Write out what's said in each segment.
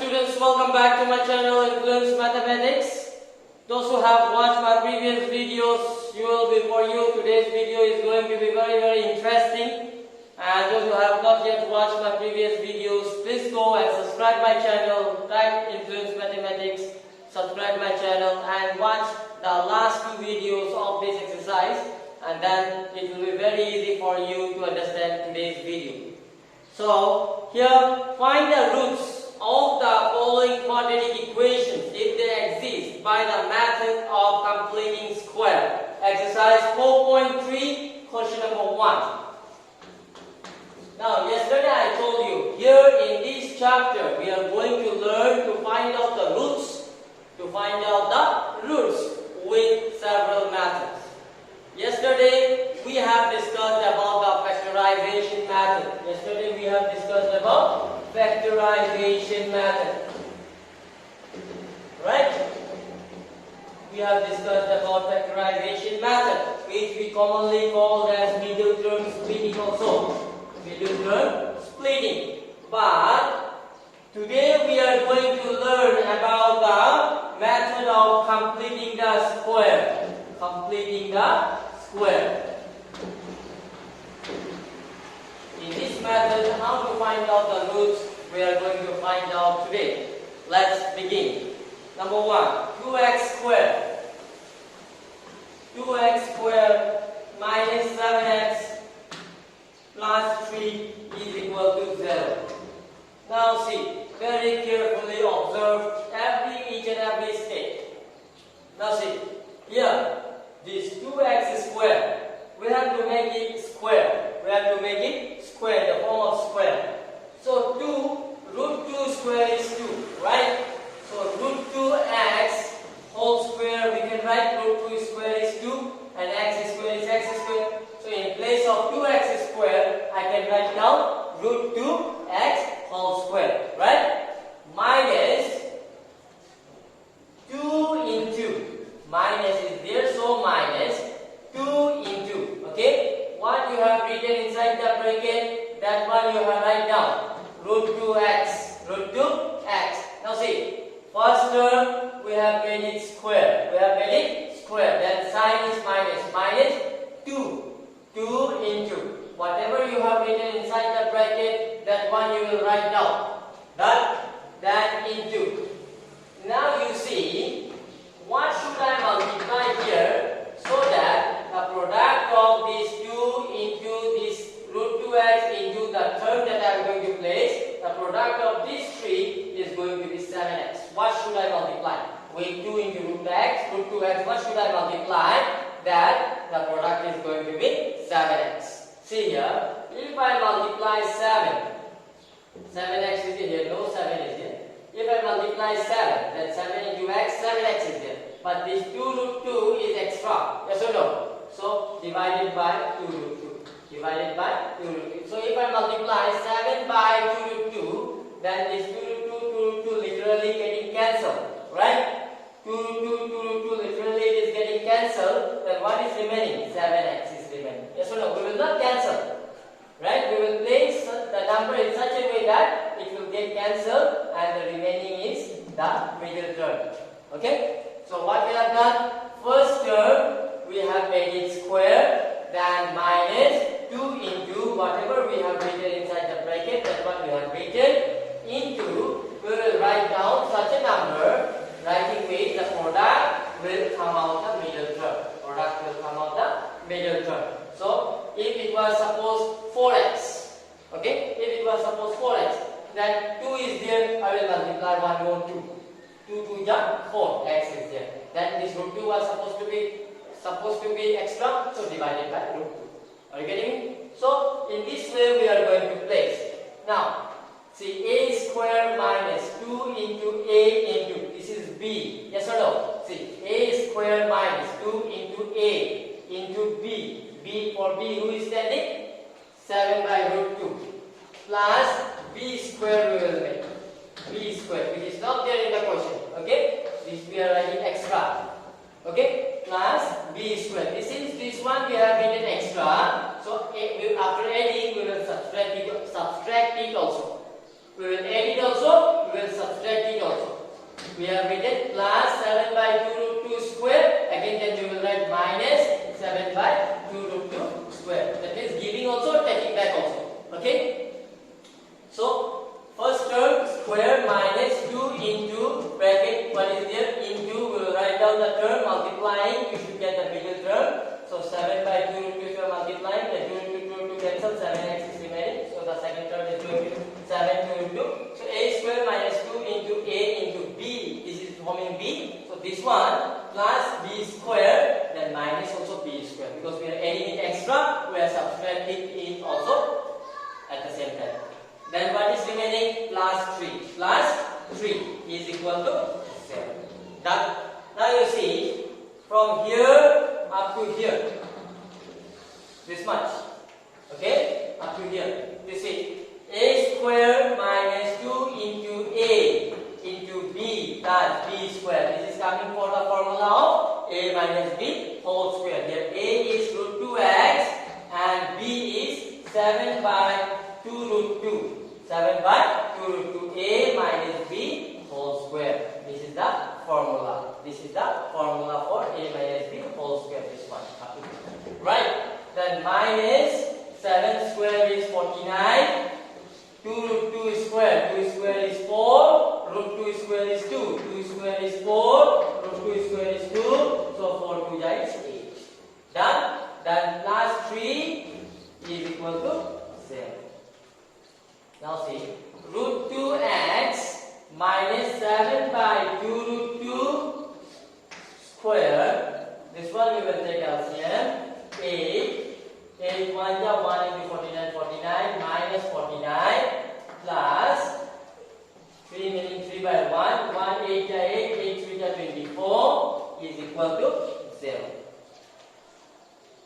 students, welcome back to my channel Influence Mathematics. Those who have watched my previous videos, for you today's video is going to be very interesting. And those who have not yet watched my previous videos, please go and subscribe my channel, type Influence Mathematics, subscribe my channel and watch the last two videos of this exercise, and then it will be very easy for you to understand today's video. So here, find the roots of the following quadratic equations if they exist by the method of completing square. Exercise 4.3, question number 1. Now, yesterday I told you, here in this chapter, we are going to learn to find out the roots, with several methods. Yesterday, we have discussed about the factorization method. Right? We have discussed about factorization method, which we commonly call as middle term splitting also. But today we are going to learn about the method of completing the square. In this method, how to find out the roots, we are going to find out today. Let's begin. Number 1, 2x squared. 2x squared minus 7x plus 3 is equal to 0. Now see, very carefully observe each and every step. Now see, here, this 2x squared, we have to make it square. The form of square. So root 2 square is 2, right? So root 2x whole square, we can write root 2 square is 2 and x square is x square. So in place of 2x square, I can write down root 2x whole square, right? Minus 2 into, minus is there, so minus 2 into, okay? What you have written inside the bracket, that one you have write down, root 2x. Now see, first term we have made it square. Then sign is minus 2 into whatever you have written inside the bracket, that one you will write down. Then into. Now you see, what should I multiply here so that the product of these 2 into this root 2x into the term that I am going to place, the product of these 3 is going to be 7x. What should I multiply? With 2 into root 2x, what should I multiply? That the product is going to be 7x. See here, if I multiply 7x is here, no 7 is here. If I multiply 7, then 7 into x, 7x is there. But this 2 root 2 is extra, yes or no? So divided by 2 root 2. So if I multiply 7 by 2 root 2, then this 2 root 2 literally getting cancelled, right? 2 root 2 literally is getting cancelled. Then what is remaining? 7x is remaining. Yes or no? We will not cancel, right? We will place the number in such a way that it will get cancelled and the remaining is the middle term. Okay? So what we have done? First term we have made it square, then minus 2 into whatever we have written inside the bracket, that's what we have written, into, we will write down such a number, writing with the product will come out the middle term. So if it was suppose 4x, okay, then 2 is there, I will multiply 1 more 2. 2 is 4, x is there. Then this root 2 was supposed to be extra, so divided by root 2. Are you getting me? So in this way we are going to place. Now, see, a square minus 2 into a into, this is b. Yes or no? See, a square minus 2 into a into b. For b, who is standing? 7 by root 2. Plus b square we will make. B square, which is not there in the question. Okay? This we are writing extra. Okay? Plus b square. This one we have written extra. So after adding, we will subtract it also. We will add it also. We will subtract we have written plus 7 by 2 root 2 square. Again then we will write minus 7 by 2 root 2 square. That means giving also, taking back also. Okay. So first term square minus 2 into bracket, what is there? Into, we will write down the term multiplying, you should get the middle term. So 7 by 2 root 2 square multiplying, the 2 root 2 root 2 cancel, 7x is remaining. So the second term is going to be 7 2 root 2. So a square minus 2 into a into b, this is forming b. So this one plus b square, then minus also b square. Because we are adding it extra, we are subtracting it also at the same time. Then what is remaining? Plus 3. Plus 3 is equal to 7. Done. Now you see, from here up to here, this much. Okay? Up to here. You see, a square minus 2 into a into b plus b square. This is coming for the formula of a minus b whole square. Here a is root 2x and b is 7 by 2 root 2. 7 by 2 root 2, a minus b whole square. This is the formula. This is the formula for a minus b whole square. This one. Right. Then minus 7 square is 49. 2 root 2 square. 2 square is 4. Root 2 square is 2. 2 square is 4. Root 2 square is 2. So 4 2 is 8. Done. Then plus 3 is equal to 7. Now see, root 2x minus 7 by 2 root 2 square. This one we will take LCM. 8. 8 1 into 49, 49 minus 49 plus 3 meaning 3 by 1. 1 8 8, 8 3 24 is equal to 0.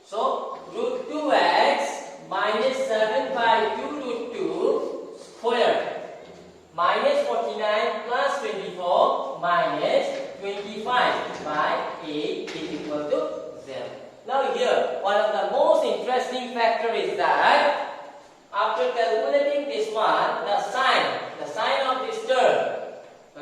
So root 2x minus 7 by 2 root 2 square minus 49 plus 24 minus 25 by 8 is equal to 0. Now here, one of the most interesting factor is that after calculating this one, the sign of this term,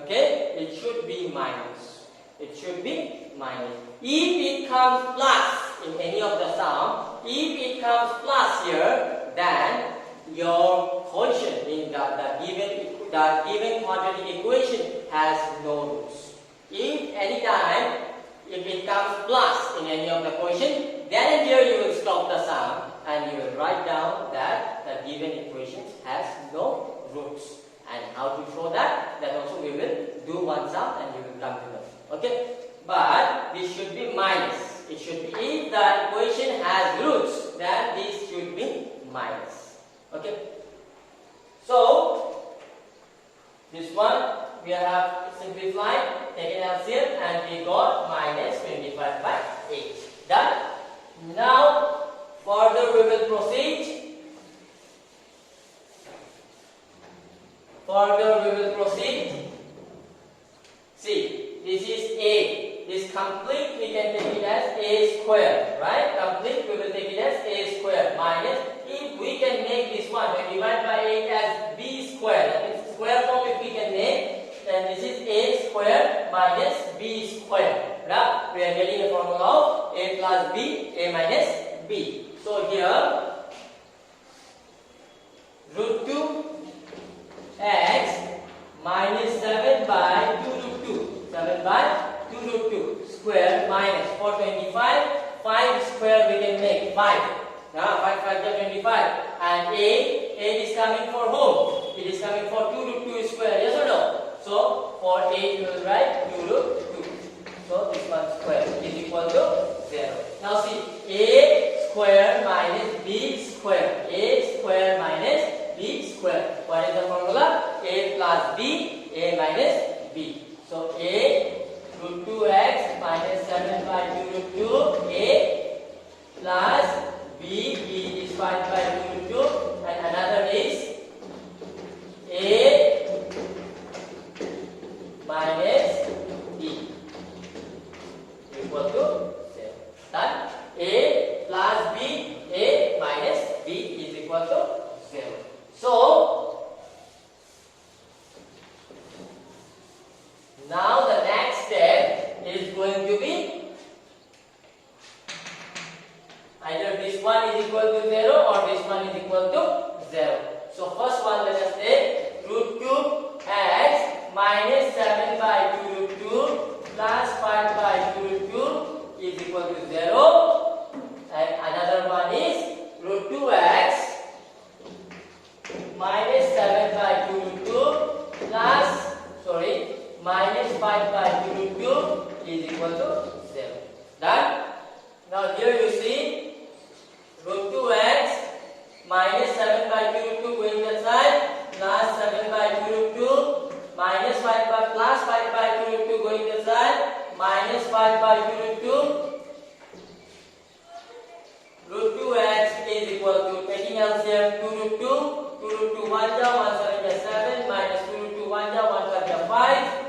okay, it should be minus. It should be minus. If it comes plus in any of the sum, if it comes plus here, then your quotient in the given quadratic equation has no roots. If any time if it comes plus in any of the quotient, then and here you will stop the sum and you will write down that the given equation has no roots. And how to show that? That also we will do one sum and we will come to that. Okay? But this should be minus. It should be, if the equation has roots, then this should be minus. Okay? So this one we have simplified, taken LCM, and we got minus 25 by 8. Done. Now further we will proceed. See, this is a. This complete we can take it as a square, right? Complete we will take it as a square minus. If we can make this one, we divide by 8 as b square. That means square form if we can make, then this is a square minus b square. Right? We are getting a formula of a plus b, a minus b. So here root 2 x minus 7 by 2 root 2. 7 by 2 root 2 square minus 425. 5 square we can make 5. 5 5 is 25. And 8 is coming for whom? It is coming for 2 root 2 square. Yes or no? So for 8 you will write 2 root 2. So this one square is equal to 0. Now see, a square minus b square. A square minus b square. What is the formula? A plus b, a minus b. So a root 2x minus 7 by 2 root 2, a plus b, b is 5 by 2 root 2, and another is a minus b equal to 0. Done. A plus b, a minus b is equal to 0. So now the minus 7 by 2 root 2 plus 5 by 2 root 2 is equal to 0. And another one is root 2x minus 7 by 2 root 2 plus, minus 5 by 2 root 2 is equal to 0. Done? Now here you see root 2x minus 7 by 2 root 2 going that side plus 7 by 2 root 2 minus 5 by plus 5 by 2 root 2 going that side minus 5 by 2 root 2. Root 2x is equal to, taking LCM, 2 root 2, 2 root 2 1 ja, 1 7 ja 7 minus 2 root 2 1 ja, 1 5 ja 5.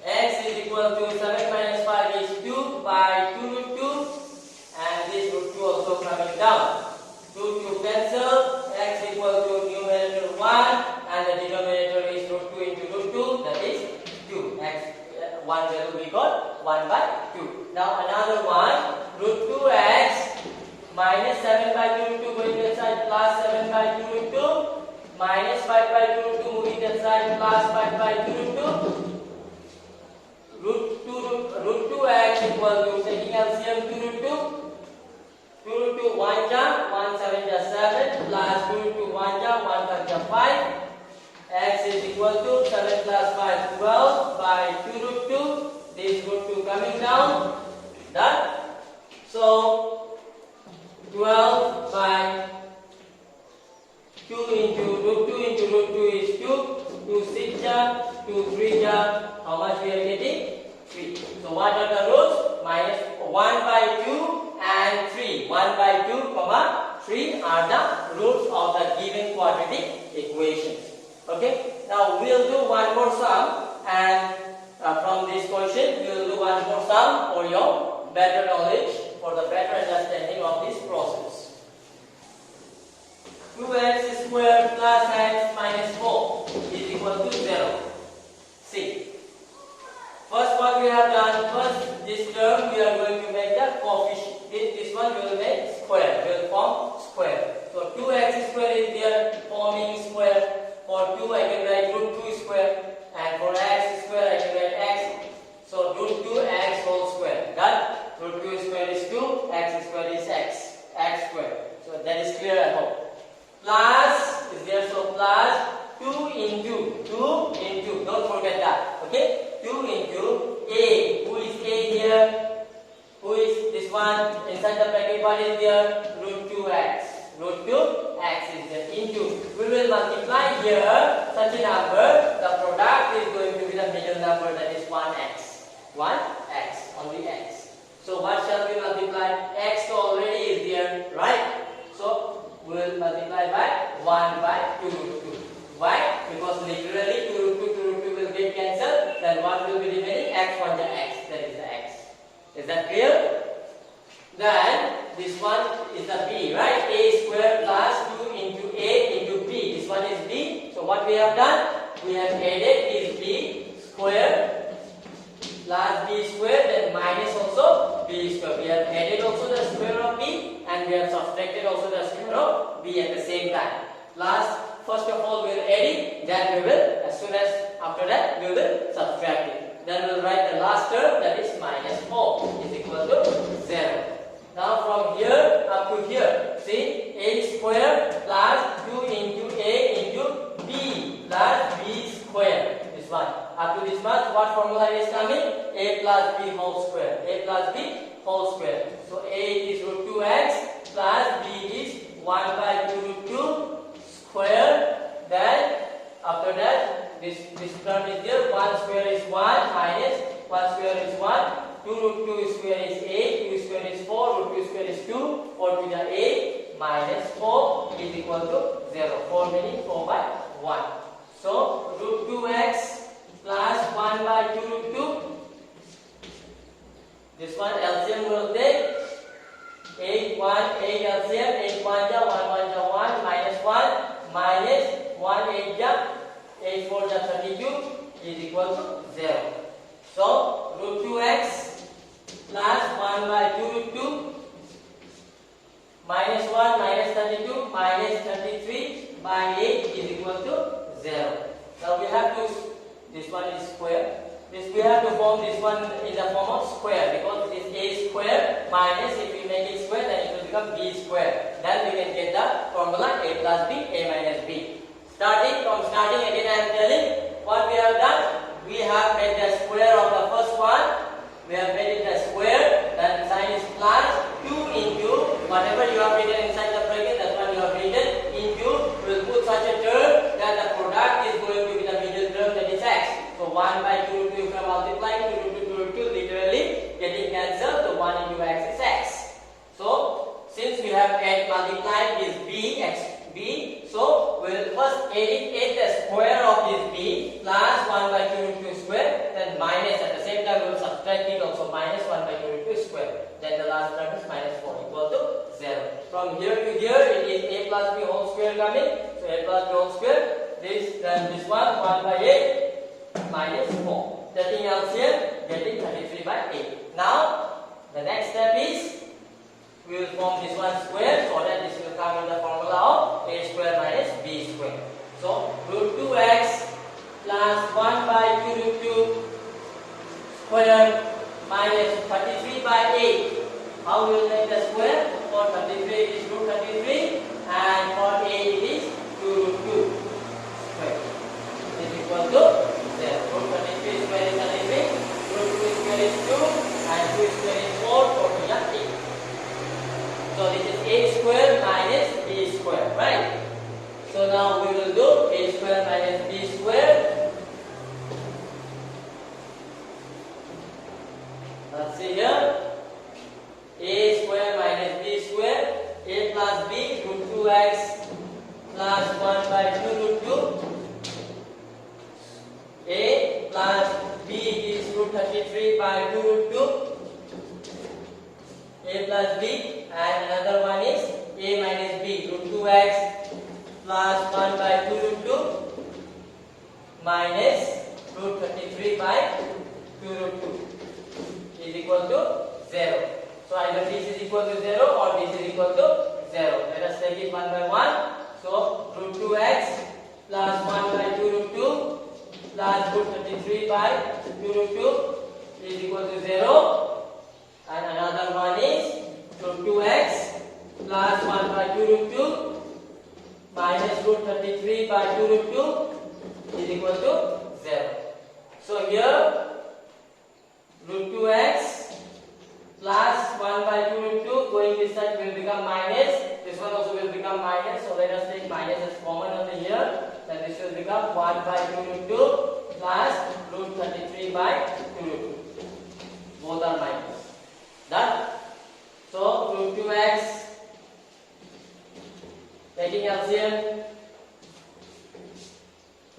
X is equal to 7 minus 5 is 2 by 2 root 2, and this root 2 also coming down. 2 cancel, x equal to numerator 1 and the denominator is root 2 into root 2, that is 2. X 1 value we got 1 by 2. Now another one, root 2x minus 7 by 2 root 2 going inside plus 7 by 2 root 2 minus 5 by 2 root 2 moving inside plus 5 by 2 root 2. Root 2x equal to, taking LCM, 2 root 2. 2 root 2 1 ja, 1 7 ja 7 plus 2 root 2 1 ja, 1 5 ja 5. X is equal to 7 plus 5 12 by 2 root 2. This root 2 coming down. Done. So 12 by 2 into root 2 into root 2 is 2. 2 6 ja, 2 3 ja. How much we are getting? 3. So what are the roots? Minus 1 by 2 and 3. 1 by 2, 3 are the roots of the given quadratic equations. Okay. Now we will do one more sum, and from this question we will do one more sum for your better knowledge, for the better understanding of this process. 2x squared plus x minus 4 is equal to 0. See. First what we have done, first this term we are going to make the coefficient. This one we will make square, we will form square. So 2x square is there, forming square. For 2 I can write root 2 square, and for x square I can write x. So root 2x whole square. Done? Root 2 square is 2, x square is x square. So that is clear, I hope. Plus is there, so plus 2 into, don't forget that. Okay? 2 into a. Who is a here? Who is this one? Inside the bracket, what is there? Root 2x. Root 2x is there. Into. We will multiply here such a number. The product is going to be the middle number, that is 1x. 1x. Only x. So what shall we multiply? X already is there, right? So we will multiply by 1 by 2 root 2. Why? Because literally 2 root 2 will get cancelled. Then what will be remaining? X 1 ja x. That is the x. Is that clear? Then this one is the b, right? A square plus 2 into a into b. This one is b. So what we have done? We have added this b square plus b square, then minus also b square. We have added also the square of b, and we have subtracted also the square of b at the same time. Plus, first of all we will add it, then we will, as soon as after that we will subtract it. Then we will write the last term, that is minus 4 is equal to 0. Now from here up to here, see, a square plus 2 into a into b plus b square. This one. Up to this much, what formula is coming? A plus b whole square. A plus b whole square. So a is root 2x plus b is 1 by 2 root 2 square. Then after that this term is there. 1 square is 1 minus 1 square is 1. 2 root 2 square is 8. 2 square is 4. Root 2 square is 2. 4 to the 8 minus 4 is equal to 0. 4 meaning 4 by 1. So root 2x plus 1 by 2 root 2. This one LCM will take 8 1 8 LCM. 8 1 ja 1 1 ja 1 minus 1 minus 1 8 ja 8 4 ja 32 is equal to 0. So root 2x plus 1 by 2 root 2 minus 1 minus 32 minus 33 by 8 is equal to 0. Now we have to, this one is square. This we have to form this one in the form of square, because it is a square minus, if we make it square then it will become b square. Then we can get the formula a plus b, a minus b. Starting again I am telling what we have done. We have made the square of the first one. We have made it a square. Then the sign is plus 2 into whatever you have written inside the bracket. That one you have written into. We will put such a term that the product is going to be the middle term, that is x. So 1 by 2 root 2, if I multiply 2 root 2 root 2, literally getting cancelled. So 1 into x is x. So since we have multiplied this b, so we will first add the square of this b plus 1 by 2 root 2 square, then minus, at the same time we will subtract it also, minus 1 by 2 root 2 square. Then the last term is minus 4 equal to 0. From here to here it is a plus b whole square coming. So a plus b whole square, then this one 1 by 8 minus 4. Taking LCM, getting 33 by 8. Now the next step is we will form this one square, so that this will come in the formula of a square minus b square. So root 2x plus 1 by 2 root 2 square minus 33 by 8. How we will make the square? For 33 it is root 33, and for 8 it is 2 root 2 square. This is equal to 0. Root 33 square is 33, root 2 square is 2, and 2 square is 4, 4 to the 8. So this is a square minus b square, right? So now we will do a square minus b square. Let's see here. A square minus b square. A plus b root 2x plus 1 by 2 root 2. A plus b is root 33 by 2 root 2. A plus b. And another one is a minus b root 2x plus 1 by 2 root 2 minus root 33 by 2 root 2 is equal to 0. So either this is equal to 0 or this is equal to 0. Let us take it one by one. So root 2x plus 1 by 2 root 2 plus root 33 by 2 root 2 is equal to 0. And another one is root 2x plus 1 by 2 root 2 minus root 33 by 2 root 2 is equal to 0. So here root 2x plus 1 by 2 root 2 going this side will become minus. This one also will become minus. So let us take minus as common over here. Then this will become 1 by 2 root 2 plus root 33 by 2 root 2. Both are minus. Done? So root 2x, taking LCM,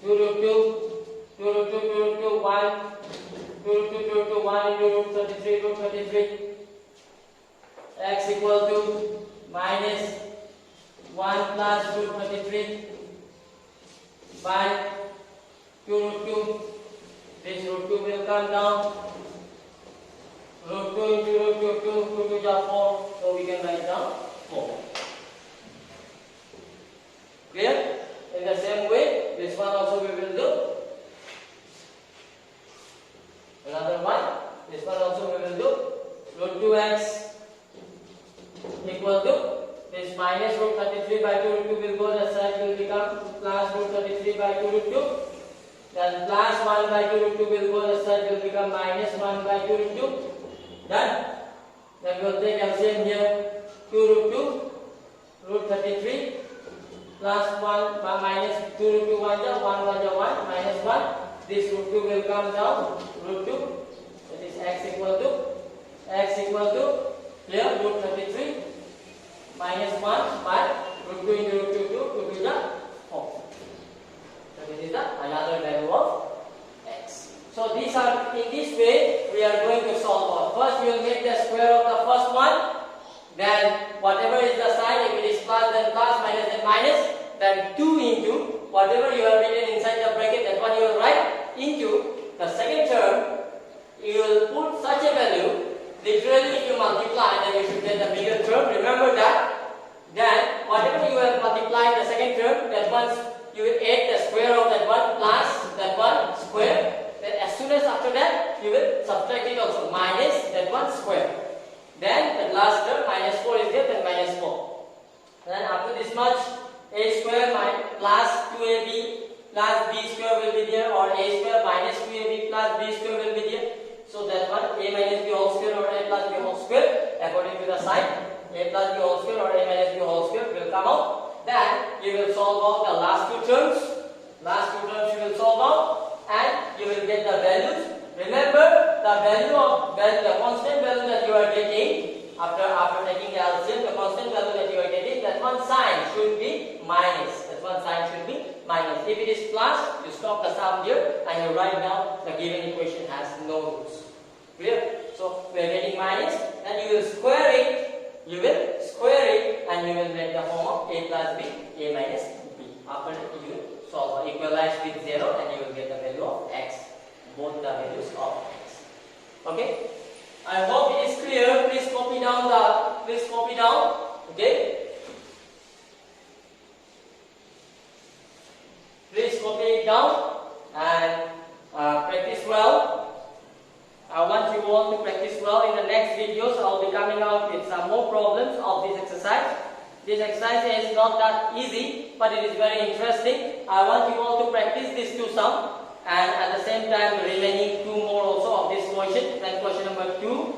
2 root 2, 2 root 2, 2 root 2, 1, 2 root 2, 2 root 2, 1 into root 33, x equal to minus 1 plus root 33 by 2 root 2. This root 2 will come down. Root 2 into root 2, 2 to the 4, so we can write down 4. Clear? In the same way, this one also we will do. Another one, this one also we will do. Root 2x equal to this minus root 33 by 2 root 2 will go, the side will become plus root 33 by 2 root 2. Then plus 1 by 2 root 2 will go, the side will become minus 1 by 2 root 2. Done? Then we will take LCM here. 2 root 2 root 33 plus 1 minus 2 root 2 1 minus 1. This root 2 will come down. Root 2. That is x equal to here root 33 minus 1 by root 2 into root 2 to the 4. So this is the another value of x. So these are, in this way we are going to solve all. First we will make the square of the first one. Then whatever is the sign, if it is plus then plus, minus then minus, then 2 into whatever you have written inside the bracket, that one you will write into the second term. You will put such a value. Literally if you multiply, then you should get the bigger term. Remember that this much, a square plus 2ab plus b square will be there, or a square minus 2ab plus b square will be there. So that one, a minus b whole square or a plus b whole square, according to the sign, a plus b whole square or a minus b whole square will come out. Then you will solve out the last two terms. Last two terms you will solve out, and you will get the values. Remember, the value of the constant value that you are getting after taking the LCM, the constant value that you are getting, that one sign should be minus. That one sign should be minus. If it is plus, you stop the sum here and you write down the given equation has no roots. Clear? So we are getting minus, then you will square it. You will square it, and you will make the form of a plus b, a minus b. After that, you will solve equalize with 0, and you will get the value of x. Both the values of x. Okay? I hope it is clear. Please copy down. Okay? Please copy it down and practice well. I want you all to practice well. In the next videos, I will be coming out with some more problems of this exercise. This exercise is not that easy, but it is very interesting. I want you all to practice these two sums. And at the same time, the remaining two more also of this question. Then question number 2,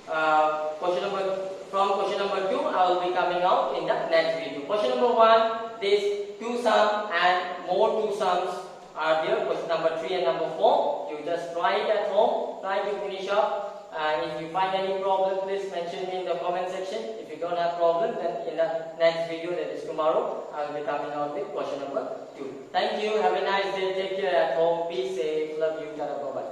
from question number 2, I will be coming out in the next video. Question number 1, these two sums and more two sums are there. Question number 3 and number 4. You just try it at home, try to finish up. And if you find any problem, please mention me in the comment section. If you don't have problem, then in the next video, that is tomorrow, I will be coming out with question number 2. Thank you. Have a nice day. Take care at home. Be safe. Love you. Bye bye.